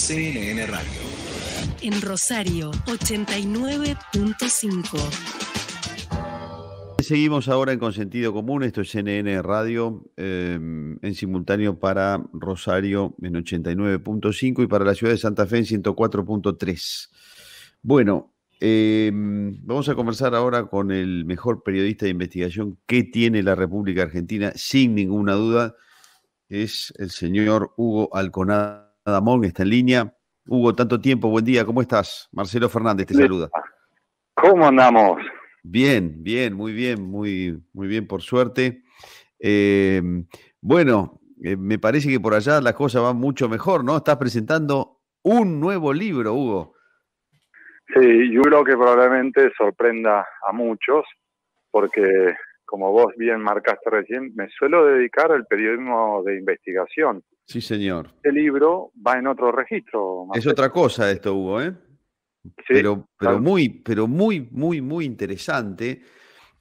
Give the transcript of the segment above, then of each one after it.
CNN Radio. En Rosario, 89.5. Seguimos ahora en Consentido Común, esto es CNN Radio, en simultáneo para Rosario en 89.5 y para la ciudad de Santa Fe en 104.3. Bueno, vamos a conversar ahora con el mejor periodista de investigación que tiene la República Argentina, sin ninguna duda, es el señor Hugo Alconada Mon, está en línea. Hugo, tanto tiempo, buen día, ¿cómo estás? Marcelo Fernández te saluda. ¿Cómo andamos? Bien, muy bien, por suerte. Bueno, me parece que por allá la cosa va mucho mejor, ¿no? Estás presentando un nuevo libro, Hugo. Sí, yo creo que probablemente sorprenda a muchos, porque como vos bien marcaste recién, me suelo dedicar al periodismo de investigación. Sí, señor. Este libro va en otro registro. Es otra cosa esto, Hugo, ¿eh? Sí, pero muy interesante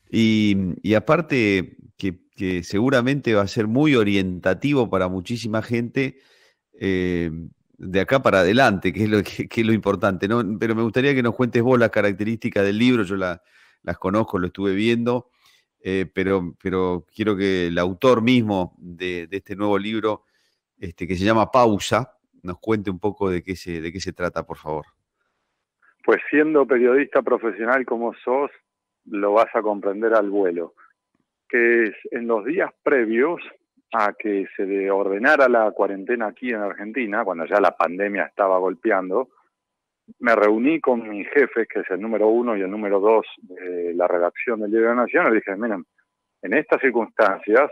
y aparte que seguramente va a ser muy orientativo para muchísima gente de acá para adelante, que es lo importante, ¿no? Pero me gustaría que nos cuentes vos las características del libro. Yo las conozco, lo estuve viendo, pero quiero que el autor mismo de este nuevo libro, que se llama Pausa, nos cuente un poco de qué se trata, por favor. Pues siendo periodista profesional como sos, lo vas a comprender al vuelo. Que es en los días previos a que se ordenara la cuarentena aquí en Argentina, cuando ya la pandemia estaba golpeando, me reuní con mis jefes, que es el número 1 y el número 2 de la redacción del Diario de la Nación, y le dije, miren, en estas circunstancias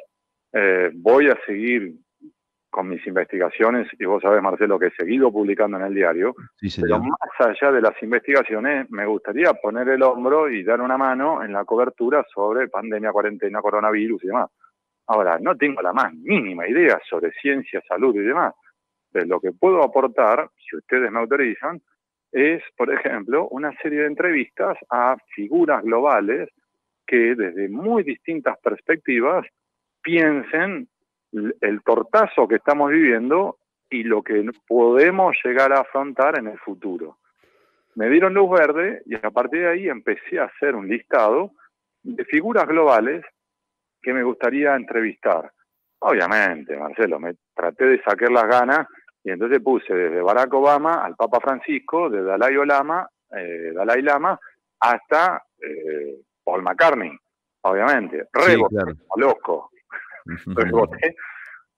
voy a seguir con mis investigaciones, y vos sabés, Marcelo, que he seguido publicando en el diario, sí, señor. Pero más allá de las investigaciones, me gustaría poner el hombro y dar una mano en la cobertura sobre pandemia, cuarentena, coronavirus y demás. Ahora, no tengo la más mínima idea sobre ciencia, salud y demás. Pero lo que puedo aportar, si ustedes me autorizan, es, por ejemplo, una serie de entrevistas a figuras globales que desde muy distintas perspectivas piensen el tortazo que estamos viviendo y lo que podemos llegar a afrontar en el futuro. Me dieron luz verde y a partir de ahí empecé a hacer un listado de figuras globales que me gustaría entrevistar. Obviamente, Marcelo, me traté de sacar las ganas y entonces puse desde Barack Obama al Papa Francisco, de Dalai Lama hasta Paul McCartney, obviamente. Sí, claro. Loco. Reboté.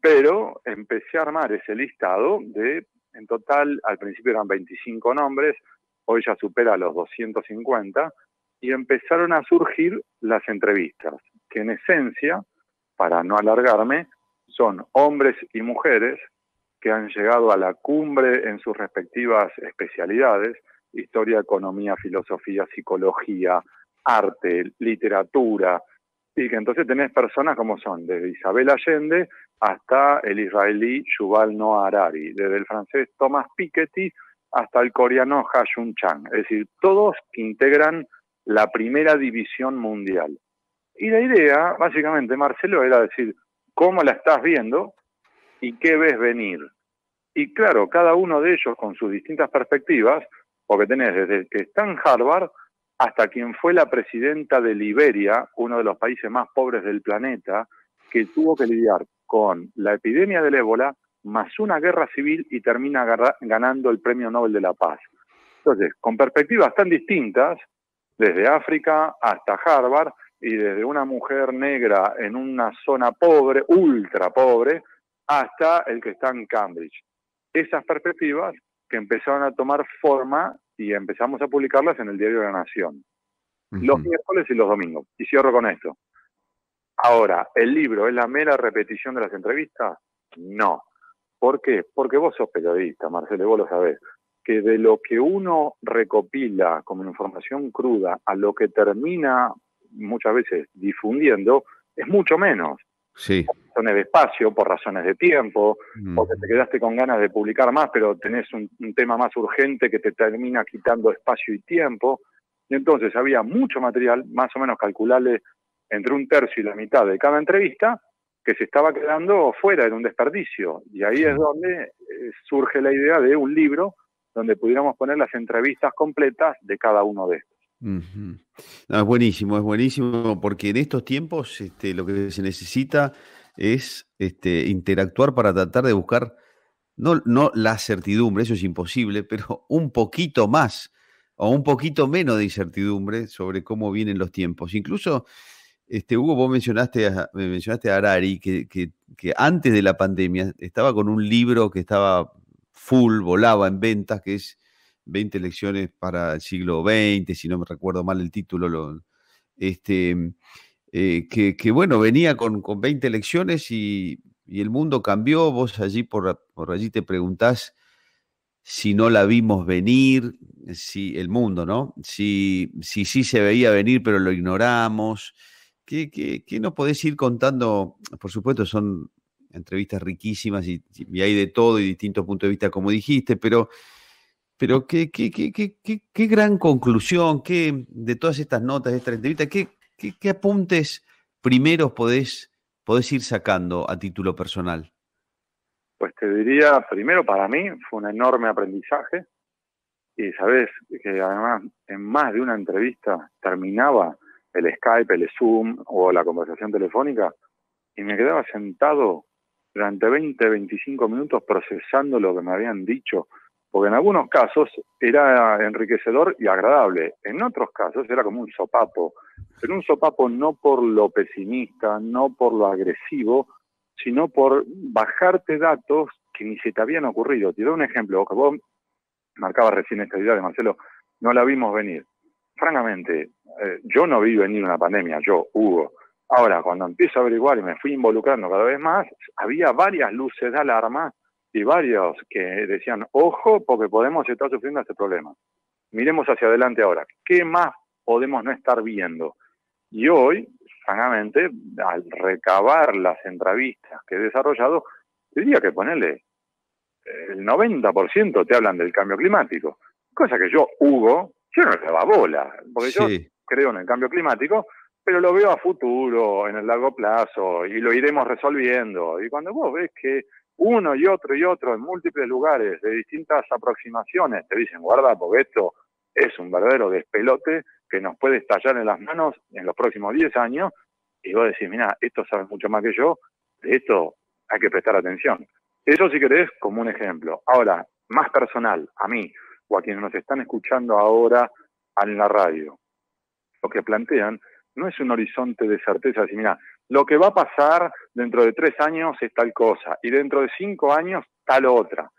Pero empecé a armar ese listado en total, al principio eran 25 nombres, hoy ya supera los 250, y empezaron a surgir las entrevistas, que en esencia, para no alargarme, son hombres y mujeres que han llegado a la cumbre en sus respectivas especialidades, historia, economía, filosofía, psicología, arte, literatura, y que entonces tenés personas como son, desde Isabel Allende hasta el israelí Yuval Noah Harari, desde el francés Thomas Piketty hasta el coreano Ha Jun Chang, es decir, todos que integran la primera división mundial. Y la idea, básicamente, Marcelo, era decir, ¿cómo la estás viendo y qué ves venir? Y claro, cada uno de ellos con sus distintas perspectivas, porque tenés desde el que está en Harvard hasta quien fue la presidenta de Liberia, uno de los países más pobres del planeta, que tuvo que lidiar con la epidemia del ébola, más una guerra civil y termina ganando el Premio Nobel de la Paz. Entonces, con perspectivas tan distintas, desde África hasta Harvard, y desde una mujer negra en una zona pobre, ultra pobre, hasta el que está en Cambridge. Esas perspectivas que empezaron a tomar forma y empezamos a publicarlas en el Diario de la Nación. Los miércoles y los domingos. Y cierro con esto. Ahora, ¿el libro es la mera repetición de las entrevistas? No. ¿Por qué? Porque vos sos periodista, Marcelo, y vos lo sabés, que de lo que uno recopila como información cruda a lo que termina muchas veces difundiendo, es mucho menos. Sí. Por razones de espacio, por razones de tiempo, porque te quedaste con ganas de publicar más, pero tenés un tema más urgente que te termina quitando espacio y tiempo. Y entonces había mucho material, más o menos calculable entre un tercio y la mitad de cada entrevista, que se estaba quedando fuera, en un desperdicio. Y ahí es donde surge la idea de un libro donde pudiéramos poner las entrevistas completas de cada uno de estos. Ujú. No, es buenísimo, porque en estos tiempos lo que se necesita es interactuar para tratar de buscar, no la certidumbre, eso es imposible, pero un poquito más o un poquito menos de incertidumbre sobre cómo vienen los tiempos. Incluso, Hugo, vos me mencionaste a Harari, que antes de la pandemia estaba con un libro que estaba full, volaba en ventas, que es 20 lecciones para el siglo XX, si no me recuerdo mal el título, este, que bueno, venía con 20 lecciones y el mundo cambió. Vos allí por allí te preguntás si no la vimos venir, si el mundo, ¿no? Si sí se veía venir, pero lo ignoramos. ¿Qué nos podés ir contando? Por supuesto, son entrevistas riquísimas y hay de todo y distintos puntos de vista, como dijiste, pero qué gran conclusión, de todas estas notas, de esta entrevista, qué apuntes primeros podés ir sacando a título personal. Pues te diría, primero para mí fue un enorme aprendizaje y sabes que además en más de una entrevista terminaba el Skype, el Zoom o la conversación telefónica y me quedaba sentado durante 20, 25 minutos procesando lo que me habían dicho, porque en algunos casos era enriquecedor y agradable, en otros casos era como un sopapo, pero un sopapo no por lo pesimista, no por lo agresivo, sino por bajarte datos que ni se te habían ocurrido. Te doy un ejemplo, que vos marcabas recién esta idea de Marcelo, no la vimos venir. Francamente, yo no vi venir una pandemia, yo, Hugo. Ahora, cuando empiezo a averiguar y me fui involucrando cada vez más, había varias luces de alarma y varios que decían, ojo, porque podemos estar sufriendo este problema. Miremos hacia adelante ahora. ¿Qué más podemos no estar viendo? Y hoy, francamente, al recabar las entrevistas que he desarrollado, diría que ponerle el 90% te hablan del cambio climático. Cosa que yo, Hugo, yo no le daba bola, porque yo creo en el cambio climático, pero lo veo a futuro, en el largo plazo, y lo iremos resolviendo. Y cuando vos ves que uno y otro en múltiples lugares, de distintas aproximaciones, te dicen, guarda, porque esto es un verdadero despelote que nos puede estallar en las manos en los próximos 10 años, y vos decís, mira, esto sabe mucho más que yo, de esto hay que prestar atención. Eso si querés como un ejemplo. Ahora, más personal, a mí, o a quienes nos están escuchando ahora en la radio, lo que plantean no es un horizonte de certeza, decir, mira, lo que va a pasar dentro de 3 años es tal cosa, y dentro de 5 años tal otra.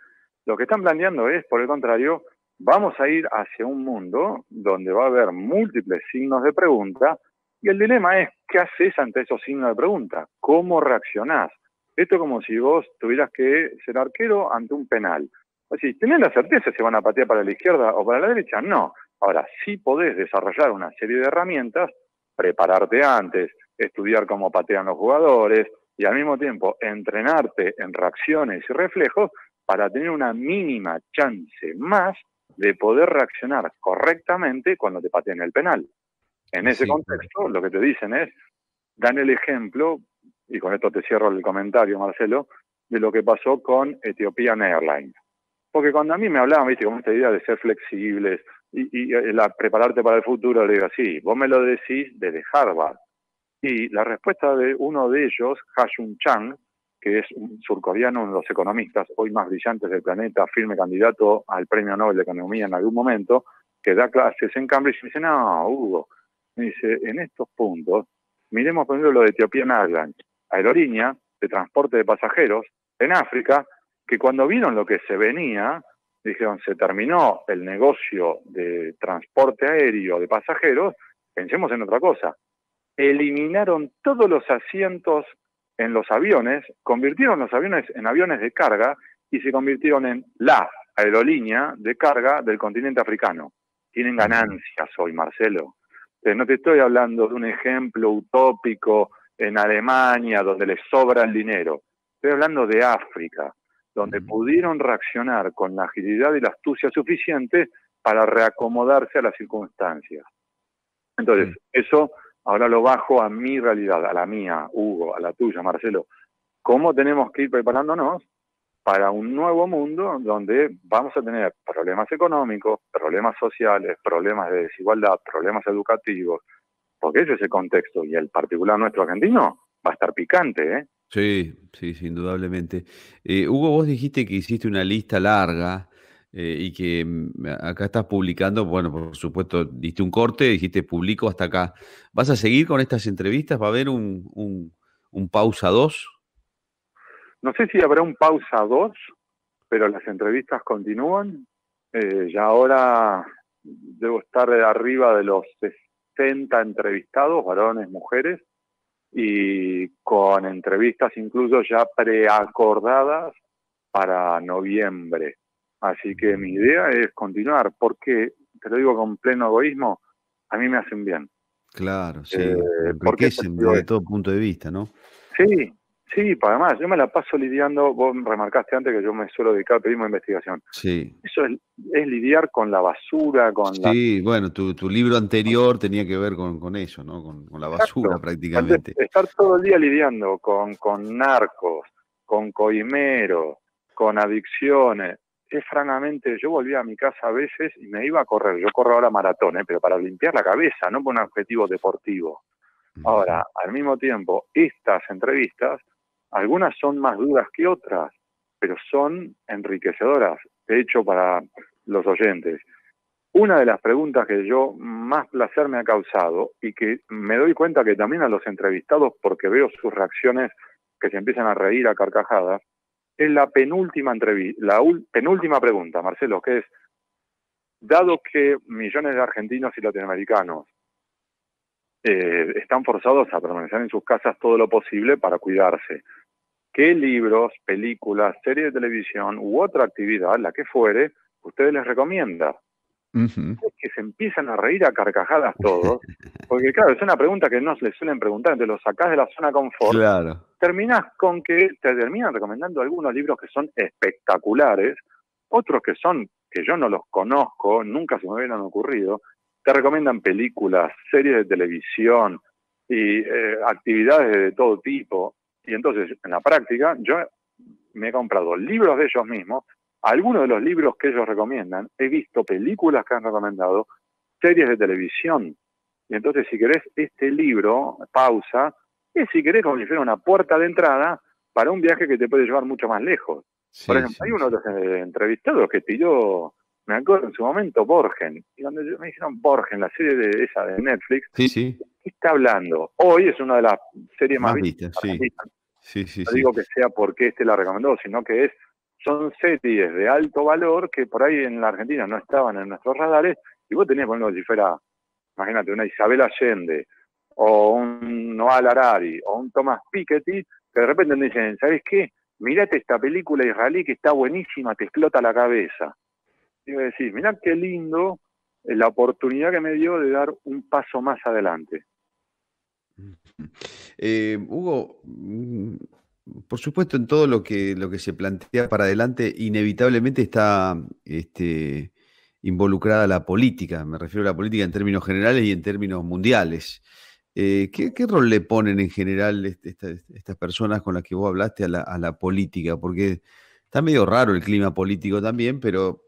Lo que están planteando es, por el contrario, vamos a ir hacia un mundo donde va a haber múltiples signos de pregunta, y el dilema es, ¿qué haces ante esos signos de pregunta? ¿Cómo reaccionás? Esto es como si vos tuvieras que ser arquero ante un penal. O sea, ¿tenés la certeza si van a patear para la izquierda o para la derecha? No. Ahora, sí podés desarrollar una serie de herramientas, prepararte antes, estudiar cómo patean los jugadores y al mismo tiempo entrenarte en reacciones y reflejos para tener una mínima chance más de poder reaccionar correctamente cuando te pateen el penal. En ese contexto, lo que te dicen es, dan el ejemplo, y con esto te cierro el comentario, Marcelo, de lo que pasó con Ethiopian Airlines. Porque cuando a mí me hablaban, viste, con esta idea de ser flexibles y prepararte para el futuro, le digo, sí, vos me lo decís desde Harvard. Y la respuesta de uno de ellos, Ha-Joon Chang, que es un surcoreano, uno de los economistas hoy más brillantes del planeta, firme candidato al Premio Nobel de Economía en algún momento, que da clases en Cambridge, y me dice, no, Hugo, me dice, en estos puntos, miremos primero lo de Ethiopian Airlines, aerolínea de transporte de pasajeros en África, que cuando vieron lo que se venía, dijeron, se terminó el negocio de transporte aéreo de pasajeros, pensemos en otra cosa. Eliminaron todos los asientos en los aviones, convirtieron los aviones en aviones de carga y se convirtieron en la aerolínea de carga del continente africano. Tienen ganancias hoy, Marcelo. No te estoy hablando de un ejemplo utópico en Alemania donde les sobra el dinero. Estoy hablando de África, donde pudieron reaccionar con la agilidad y la astucia suficiente para reacomodarse a las circunstancias. Entonces, eso ahora lo bajo a mi realidad, a la mía, Hugo, a la tuya, Marcelo. ¿Cómo tenemos que ir preparándonos para un nuevo mundo donde vamos a tener problemas económicos, problemas sociales, problemas de desigualdad, problemas educativos, porque ese es el contexto, y el particular nuestro argentino va a estar picante, ¿eh? Sí, sí, sí, indudablemente. Hugo, vos dijiste que hiciste una lista larga y que acá estás publicando, bueno, por supuesto, diste un corte, dijiste publico hasta acá. ¿Vas a seguir con estas entrevistas? ¿Va a haber un pausa 2? No sé si habrá un pausa 2, pero las entrevistas continúan. Ya ahora debo estar arriba de los 60 entrevistados, varones, mujeres, y con entrevistas incluso ya preacordadas para noviembre. Así que mi idea es continuar, porque, te lo digo con pleno egoísmo, a mí me hacen bien. Claro, sí, ¿Por qué te enriquecen digo desde esto? todo punto de vista, ¿no? Sí, sí, además, yo me la paso lidiando, vos remarcaste antes que yo me suelo dedicar al periodismo de investigación. Sí. Eso es lidiar con la basura, con la... Sí, bueno, tu libro anterior tenía que ver con eso, ¿no? Con la basura Exacto. Entonces, prácticamente. estar todo el día lidiando con narcos, con coimeros, con adicciones, es francamente, yo volvía a mi casa a veces y me iba a correr, yo corro ahora maratón, pero para limpiar la cabeza, no por un objetivo deportivo. Ujú. Ahora, al mismo tiempo, estas entrevistas, algunas son más duras que otras, pero son enriquecedoras. De hecho, para los oyentes, una de las preguntas que yo más placer me ha causado y que me doy cuenta que también a los entrevistados, porque veo sus reacciones que se empiezan a reír a carcajadas, es la penúltima penúltima pregunta, Marcelo, que es, dado que millones de argentinos y latinoamericanos están forzados a permanecer en sus casas todo lo posible para cuidarse, ¿qué libros, películas, series de televisión u otra actividad, la que fuere, ustedes les recomiendan? Ujú. Es que se empiezan a reír a carcajadas todos, porque claro, es una pregunta que no les suelen preguntar, te lo sacás de la zona confort, Claro. terminás con que te terminan recomendando algunos libros que son espectaculares, otros que yo no los conozco, nunca se me hubieran ocurrido, te recomiendan películas, series de televisión y actividades de todo tipo, y entonces en la práctica yo me he comprado libros de ellos mismos, algunos de los libros que ellos recomiendan, he visto películas que han recomendado, series de televisión. Y entonces, si querés, este libro, Pausa, es, si querés, como si fuera una puerta de entrada para un viaje que te puede llevar mucho más lejos. Por Sí, ejemplo, hay sí, uno sí. de los entrevistados que tiró, me acuerdo en su momento, Borgen. Y cuando me dijeron Borgen, la serie de esa de Netflix, Sí, sí. ¿qué está hablando? Hoy es una de las series más Más vistas vistas, en sí. Argentina. Sí, sí, No sí. digo que sea porque la recomendó, sino que son series de alto valor que por ahí en la Argentina no estaban en nuestros radares, y vos tenías, por ejemplo, si fuera, imagínate, una Isabel Allende, o un Noah Harari, o un Thomas Piketty, que de repente te dicen, ¿sabes qué? Mirate esta película israelí que está buenísima, te explota la cabeza. Y voy a decir, mirá qué lindo la oportunidad que me dio de dar un paso más adelante. Hugo, por supuesto, en todo lo que se plantea para adelante, inevitablemente está involucrada la política. Me refiero a la política en términos generales y en términos mundiales. ¿Qué rol le ponen en general estas personas con las que vos hablaste a la política? Porque está medio raro el clima político también, pero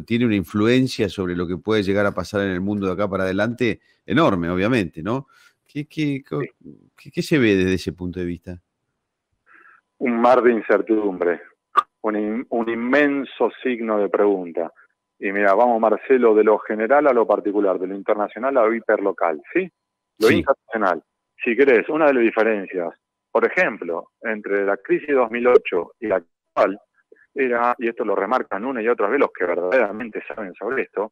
tiene una influencia sobre lo que puede llegar a pasar en el mundo de acá para adelante enorme, obviamente, ¿no? ¿Qué, qué, Sí. co- qué se ve desde ese punto de vista? Un mar de incertidumbre, un inmenso signo de pregunta. Y mira, vamos Marcelo, de lo general a lo particular, de lo internacional a lo hiperlocal, ¿sí? Lo Sí. internacional, si querés, una de las diferencias, por ejemplo, entre la crisis de 2008 y la actual, era, y esto lo remarcan una y otra vez los que verdaderamente saben sobre esto,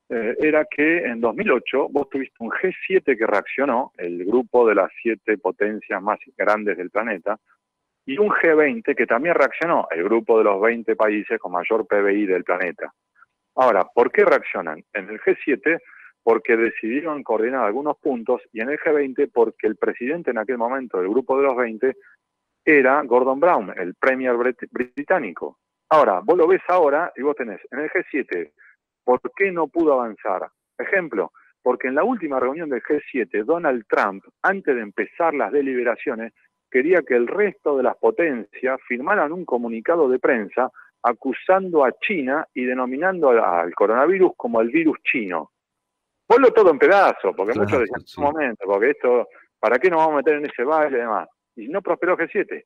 era que en 2008 vos tuviste un G7 que reaccionó, el grupo de las 7 potencias más grandes del planeta, y un G20 que también reaccionó, el grupo de los 20 países con mayor PBI del planeta. Ahora, ¿por qué reaccionan? En el G7, porque decidieron coordinar algunos puntos, y en el G20, porque el presidente en aquel momento del grupo de los 20 era Gordon Brown, el premier británico. Ahora, vos lo ves ahora y vos tenés en el G7, ¿por qué no pudo avanzar? Ejemplo, porque en la última reunión del G7, Donald Trump, antes de empezar las deliberaciones, quería que el resto de las potencias firmaran un comunicado de prensa acusando a China y denominando al coronavirus como el virus chino. Ponlo todo en pedazos, porque Claro, muchos decían, sí. un momento, porque esto, ¿para qué nos vamos a meter en ese baile y demás? Y no prosperó G7.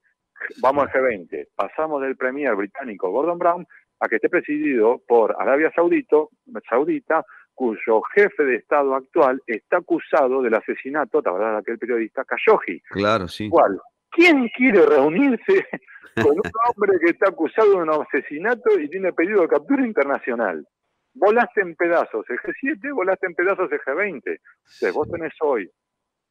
Vamos al G20. Pasamos del premier británico Gordon Brown a que esté presidido por Arabia Saudita, cuyo jefe de Estado actual está acusado del asesinato, ¿te acordás de aquel periodista Khashoggi? Claro, sí. ¿Cuál? ¿Quién quiere reunirse con un hombre que está acusado de un asesinato y tiene pedido de captura internacional? Volaste en pedazos el G7, volaste en pedazos el G20. Entonces, vos tenés hoy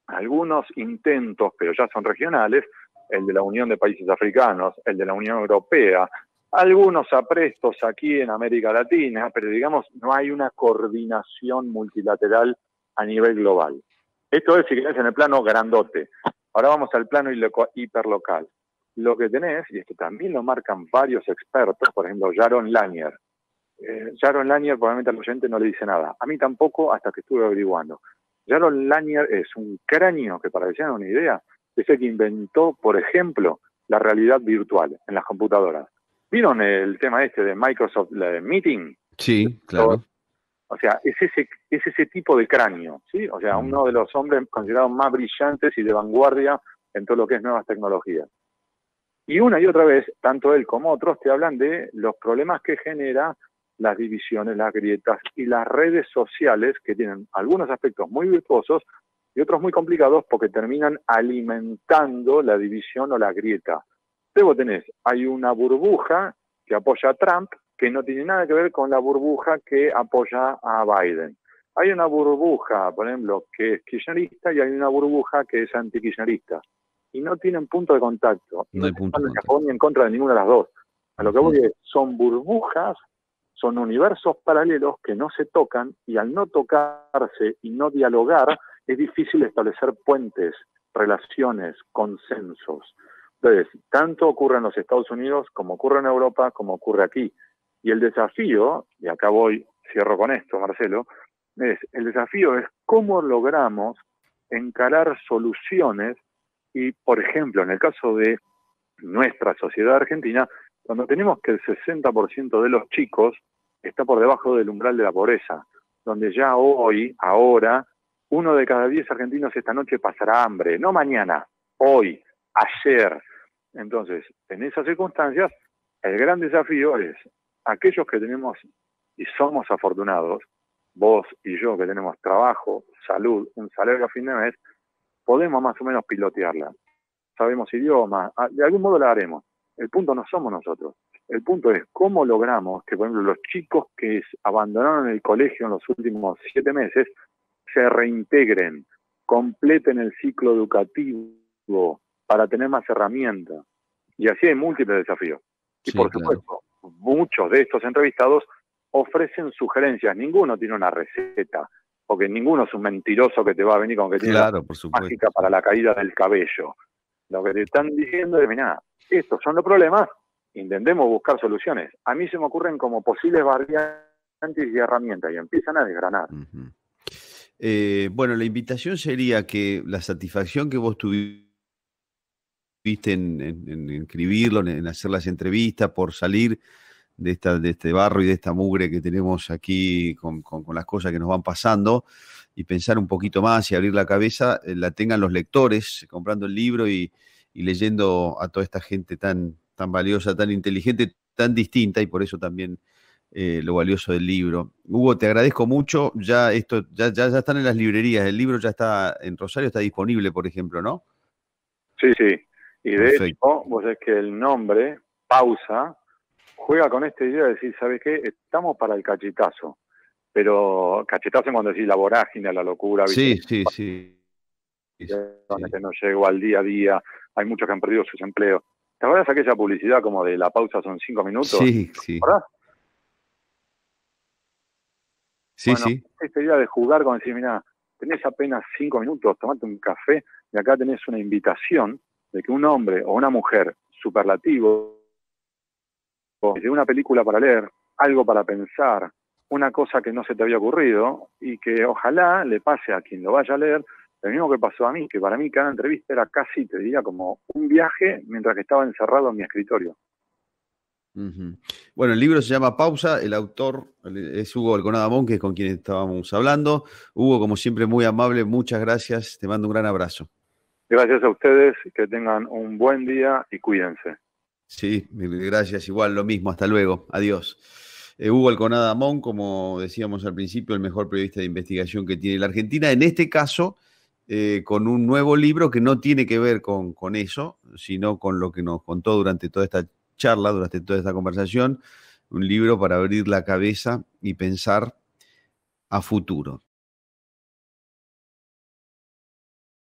algunos intentos, pero ya son regionales, el de la Unión de Países Africanos, el de la Unión Europea, algunos aprestos aquí en América Latina, pero digamos, no hay una coordinación multilateral a nivel global. Esto es, si querés, en el plano grandote. Ahora vamos al plano hiperlocal. Lo que tenés, y esto también lo marcan varios expertos, por ejemplo, Jaron Lanier. Jaron Lanier probablemente al oyente no le dice nada. A mí tampoco, hasta que estuve averiguando. Jaron Lanier es un cráneo que, para que se hagan una idea, es el que inventó, por ejemplo, la realidad virtual en las computadoras. ¿Vieron el tema este de Microsoft Meeting? Sí, claro. O sea, es ese tipo de cráneo, ¿sí? O sea, uno de los hombres considerados más brillantes y de vanguardia en todo lo que es nuevas tecnologías. Y una y otra vez, tanto él como otros te hablan de los problemas que genera las divisiones, las grietas y las redes sociales, que tienen algunos aspectos muy virtuosos y otros muy complicados porque terminan alimentando la división o la grieta. Luego hay una burbuja que apoya a Trump, que no tiene nada que ver con la burbuja que apoya a Biden. Hay una burbuja, por ejemplo, que es kirchnerista y hay una burbuja que es antikirchnerista. Y no tienen punto de contacto. No hay punto de están ni a contacto. favor ni en contra de ninguna de las dos. A lo que voy es, son burbujas, son universos paralelos que no se tocan, y al no tocarse y no dialogar, es difícil establecer puentes, relaciones, consensos. Entonces, tanto ocurre en los Estados Unidos como ocurre en Europa, como ocurre aquí. Y el desafío, y acá cierro con esto, Marcelo, el desafío es cómo logramos encarar soluciones y, por ejemplo, en el caso de nuestra sociedad argentina, cuando tenemos que el 60% de los chicos está por debajo del umbral de la pobreza, donde ya ahora, 1 de cada 10 argentinos esta noche pasará hambre, no mañana, hoy, ayer. Entonces, en esas circunstancias, el gran desafío es aquellos que tenemos y somos afortunados, vos y yo que tenemos trabajo, salud, un salario a fin de mes, podemos más o menos pilotearla. Sabemos idiomas, de algún modo la haremos. El punto no somos nosotros. El punto es cómo logramos que, por ejemplo, los chicos que abandonaron el colegio en los últimos 7 meses se reintegren, completen el ciclo educativo para tener más herramientas. Y así hay múltiples desafíos. Y Sí, por claro. supuesto, muchos de estos entrevistados ofrecen sugerencias. Ninguno tiene una receta, porque ninguno es un mentiroso que te va a venir con que tiene la Claro, por supuesto. mágica para la caída del cabello. Lo que te están diciendo es, mirá, estos son los problemas, intentemos buscar soluciones. A mí se me ocurren como posibles variantes y herramientas, y empiezan a desgranar. Uh-huh. Bueno, la invitación sería que la satisfacción que vos tuviste en escribirlo, en hacer las entrevistas, por salir de este barro y de esta mugre que tenemos aquí con las cosas que nos van pasando, y pensar un poquito más y abrir la cabeza, la tengan los lectores comprando el libro y leyendo a toda esta gente tan valiosa, tan inteligente, tan distinta, y por eso también lo valioso del libro. Hugo, te agradezco mucho. Ya están en las librerías. El libro ya está en Rosario, está disponible, por ejemplo, ¿no? Sí, sí. Y de Perfecto. hecho, vos sabés que el nombre, Pausa, juega con esta idea de decir, ¿sabes qué? Estamos para el cachetazo. Pero cachetazo es cuando decís la vorágine, la locura. Sí, ¿viste? sí. Donde que no llegó al día a día. Hay muchos que han perdido sus empleos. ¿Te acuerdas aquella publicidad como de la pausa son 5 minutos? Sí. ¿Verdad? Sí, Bueno, sí. esta idea de jugar con decir, mira, tenés apenas 5 minutos, tomate un café, y acá tenés una invitación de que un hombre o una mujer superlativo, de una película para leer, algo para pensar, una cosa que no se te había ocurrido, y que ojalá le pase a quien lo vaya a leer lo mismo que pasó a mí, que para mí cada entrevista era casi, te diría, como un viaje mientras que estaba encerrado en mi escritorio. Uh-huh. Bueno, el libro se llama Pausa, el autor es Hugo Alconada Mon, que es con quien estábamos hablando. Hugo, como siempre, muy amable, muchas gracias, te mando un gran abrazo. Gracias a ustedes, que tengan un buen día y cuídense. Sí, gracias, igual, lo mismo, hasta luego, adiós. Hugo Alconada Mon, como decíamos al principio, el mejor periodista de investigación que tiene la Argentina, en este caso, con un nuevo libro que no tiene que ver con eso, sino con lo que nos contó durante toda esta charla, durante toda esta conversación, un libro para abrir la cabeza y pensar a futuro.